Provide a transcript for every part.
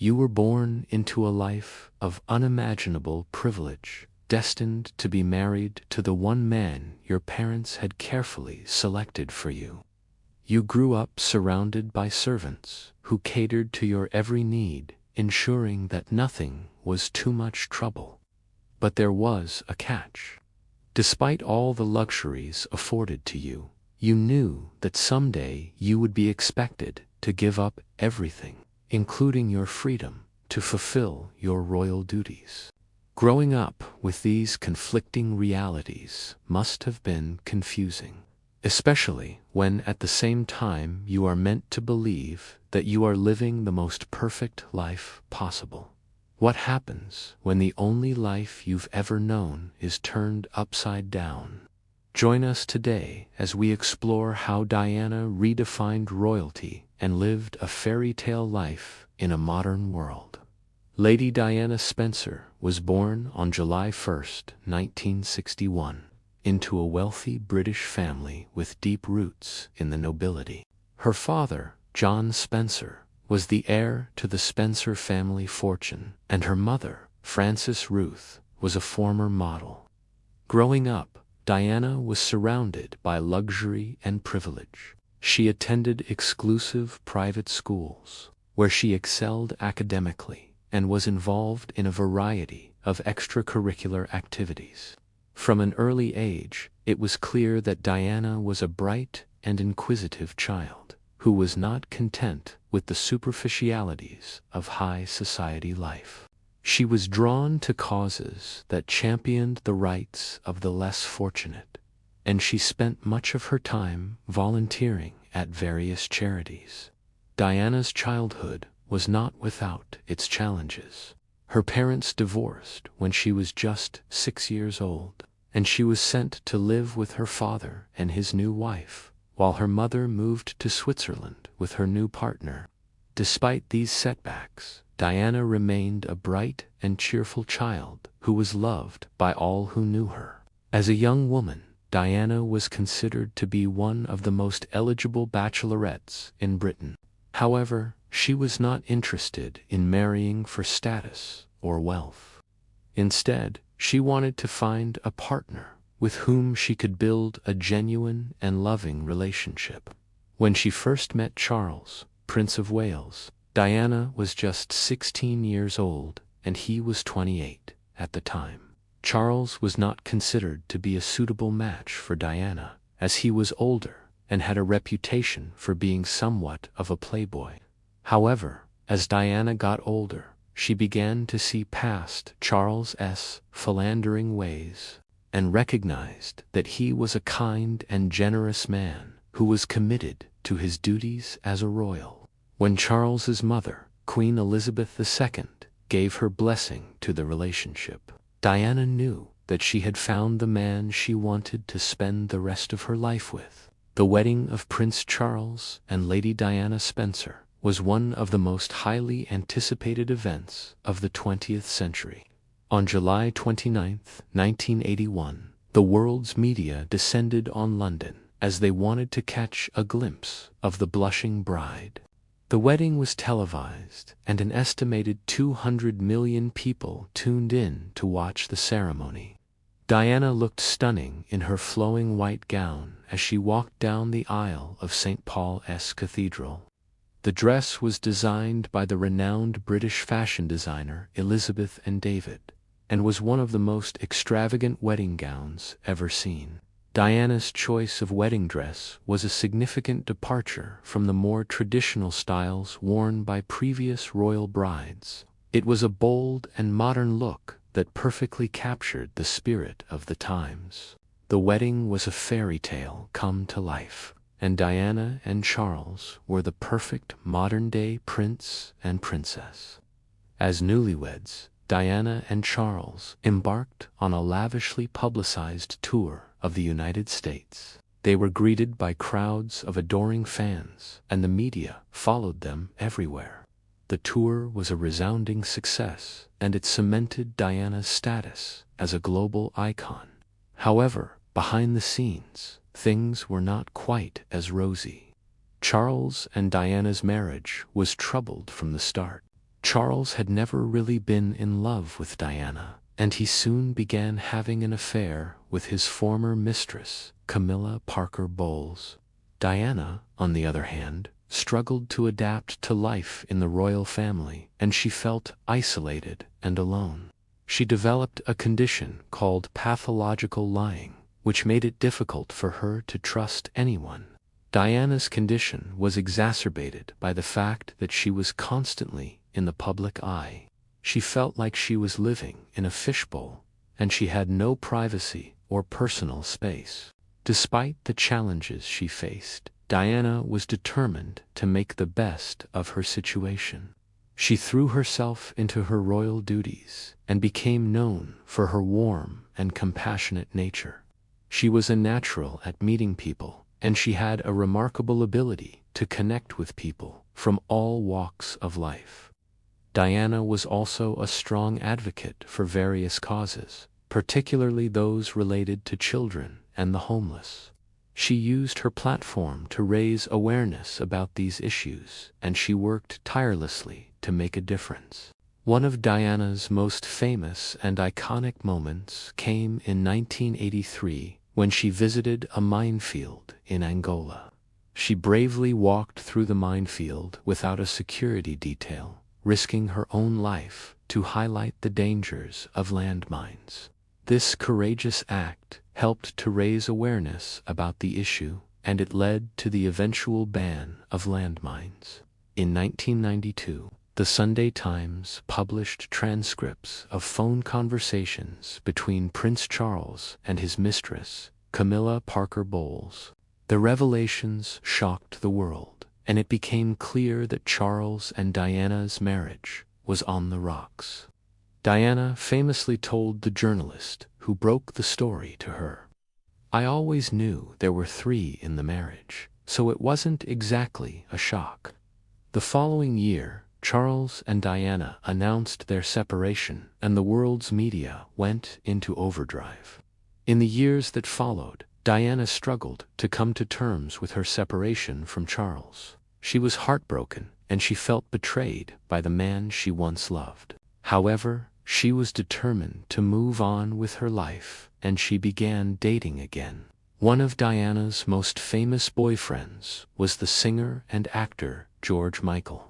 You were born into a life of unimaginable privilege, destined to be married to the one man your parents had carefully selected for you. You grew up surrounded by servants who catered to your every need, ensuring that nothing was too much trouble. But there was a catch. Despite all the luxuries afforded to you, you knew that someday you would be expected to give up everything, including your freedom, to fulfill your royal duties. Growing up with these conflicting realities must have been confusing, especially when at the same time you are meant to believe that you are living the most perfect life possible. What happens when the only life you've ever known is turned upside down? Join us today as we explore how Diana redefined royalty and lived a fairy tale life in a modern world. Lady Diana Spencer was born on July 1st, 1961, into a wealthy British family with deep roots in the nobility. Her father, John Spencer, was the heir to the Spencer family fortune, and her mother, Frances Ruth, was a former model. Growing up, Diana was surrounded by luxury and privilege. She attended exclusive private schools, where she excelled academically and was involved in a variety of extracurricular activities. From an early age, it was clear that Diana was a bright and inquisitive child who was not content with the superficialities of high society life. She was drawn to causes that championed the rights of the less fortunate, and she spent much of her time volunteering at various charities. Diana's childhood was not without its challenges. Her parents divorced when she was just 6 years old, and she was sent to live with her father and his new wife, while her mother moved to Switzerland with her new partner. Despite these setbacks, Diana remained a bright and cheerful child who was loved by all who knew her. As a young woman, Diana was considered to be one of the most eligible bachelorettes in Britain. However, she was not interested in marrying for status or wealth. Instead, she wanted to find a partner with whom she could build a genuine and loving relationship. When she first met Charles, Prince of Wales, Diana was just 16 years old and he was 28 at the time. Charles was not considered to be a suitable match for Diana, as he was older and had a reputation for being somewhat of a playboy. However, as Diana got older, she began to see past Charles's philandering ways and recognized that he was a kind and generous man who was committed to his duties as a royal. When Charles's mother, Queen Elizabeth II, gave her blessing to the relationship, Diana knew that she had found the man she wanted to spend the rest of her life with. The wedding of Prince Charles and Lady Diana Spencer was one of the most highly anticipated events of the 20th century. On July 29, 1981, the world's media descended on London as they wanted to catch a glimpse of the blushing bride. The wedding was televised, and an estimated 200 million people tuned in to watch the ceremony. Diana looked stunning in her flowing white gown as she walked down the aisle of St. Paul's Cathedral. The dress was designed by the renowned British fashion designer Elizabeth and David, and was one of the most extravagant wedding gowns ever seen. Diana's choice of wedding dress was a significant departure from the more traditional styles worn by previous royal brides. It was a bold and modern look that perfectly captured the spirit of the times. The wedding was a fairy tale come to life, and Diana and Charles were the perfect modern-day prince and princess. As newlyweds, Diana and Charles embarked on a lavishly publicized tour of the United States. They were greeted by crowds of adoring fans, and the media followed them everywhere. The tour was a resounding success, and it cemented Diana's status as a global icon. However, behind the scenes, things were not quite as rosy. Charles and Diana's marriage was troubled from the start. Charles had never really been in love with Diana, and he soon began having an affair with his former mistress, Camilla Parker Bowles. Diana, on the other hand, struggled to adapt to life in the royal family, and she felt isolated and alone. She developed a condition called pathological lying, which made it difficult for her to trust anyone. Diana's condition was exacerbated by the fact that she was constantly in the public eye. She felt like she was living in a fishbowl, and she had no privacy or personal space. Despite the challenges she faced, Diana was determined to make the best of her situation. She threw herself into her royal duties and became known for her warm and compassionate nature. She was a natural at meeting people, and she had a remarkable ability to connect with people from all walks of life. Diana was also a strong advocate for various causes, particularly those related to children and the homeless. She used her platform to raise awareness about these issues, and she worked tirelessly to make a difference. One of Diana's most famous and iconic moments came in 1983 when she visited a minefield in Angola. She bravely walked through the minefield without a security detail, risking her own life to highlight the dangers of landmines. This courageous act helped to raise awareness about the issue, and it led to the eventual ban of landmines. In 1992, the Sunday Times published transcripts of phone conversations between Prince Charles and his mistress, Camilla Parker Bowles. The revelations shocked the world, and it became clear that Charles and Diana's marriage was on the rocks. Diana famously told the journalist who broke the story to her, "I always knew there were 3 in the marriage, so it wasn't exactly a shock." The following year, Charles and Diana announced their separation, and the world's media went into overdrive. In the years that followed, Diana struggled to come to terms with her separation from Charles. She was heartbroken, and she felt betrayed by the man she once loved. However, she was determined to move on with her life, and she began dating again. One of Diana's most famous boyfriends was the singer and actor George Michael.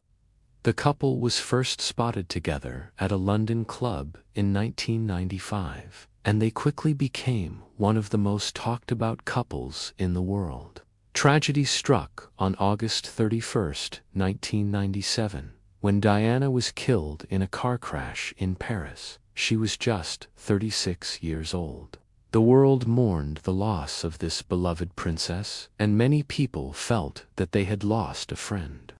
The couple was first spotted together at a London club in 1995, and they quickly became one of the most talked about couples in the world. Tragedy struck on August 31, 1997, when Diana was killed in a car crash in Paris. She was just 36 years old. The world mourned the loss of this beloved princess, and many people felt that they had lost a friend.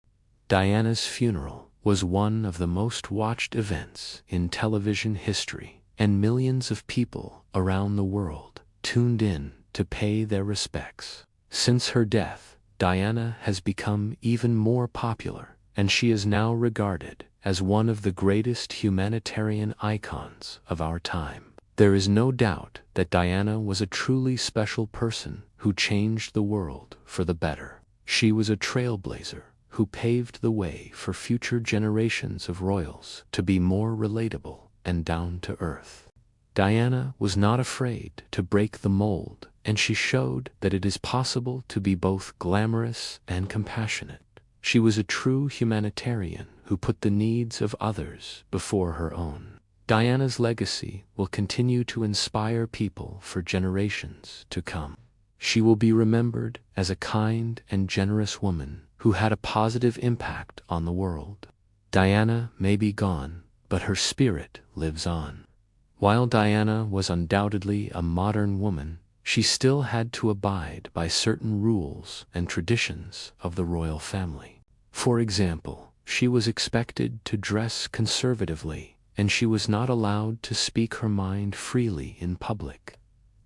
Diana's funeral was one of the most watched events in television history, and millions of people around the world tuned in to pay their respects. Since her death, Diana has become even more popular, and she is now regarded as one of the greatest humanitarian icons of our time. There is no doubt that Diana was a truly special person who changed the world for the better. She was a trailblazer who paved the way for future generations of royals to be more relatable and down to earth. Diana was not afraid to break the mold, and she showed that it is possible to be both glamorous and compassionate. She was a true humanitarian who put the needs of others before her own. Diana's legacy will continue to inspire people for generations to come. She will be remembered as a kind and generous woman who had a positive impact on the world. Diana may be gone, but her spirit lives on. While Diana was undoubtedly a modern woman, she still had to abide by certain rules and traditions of the royal family. For example, she was expected to dress conservatively, and she was not allowed to speak her mind freely in public.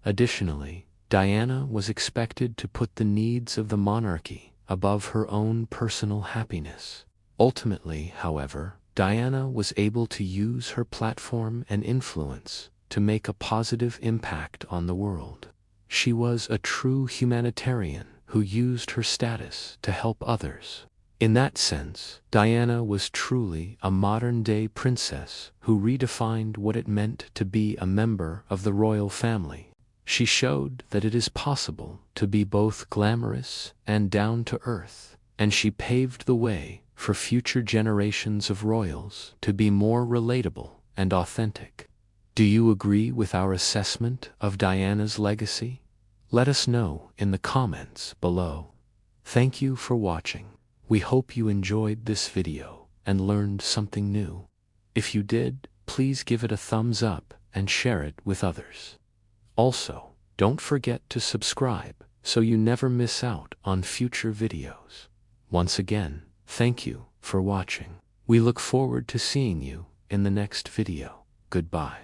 Additionally, Diana was expected to put the needs of the monarchy above her own personal happiness. Ultimately, however, Diana was able to use her platform and influence to make a positive impact on the world. She was a true humanitarian who used her status to help others. In that sense, Diana was truly a modern-day princess who redefined what it meant to be a member of the royal family. She showed that it is possible to be both glamorous and down-to-earth, and she paved the way for future generations of royals to be more relatable and authentic. Do you agree with our assessment of Diana's legacy? Let us know in the comments below. Thank you for watching. We hope you enjoyed this video and learned something new. If you did, please give it a thumbs up and share it with others. Also, don't forget to subscribe so you never miss out on future videos. Once again, thank you for watching. We look forward to seeing you in the next video. Goodbye.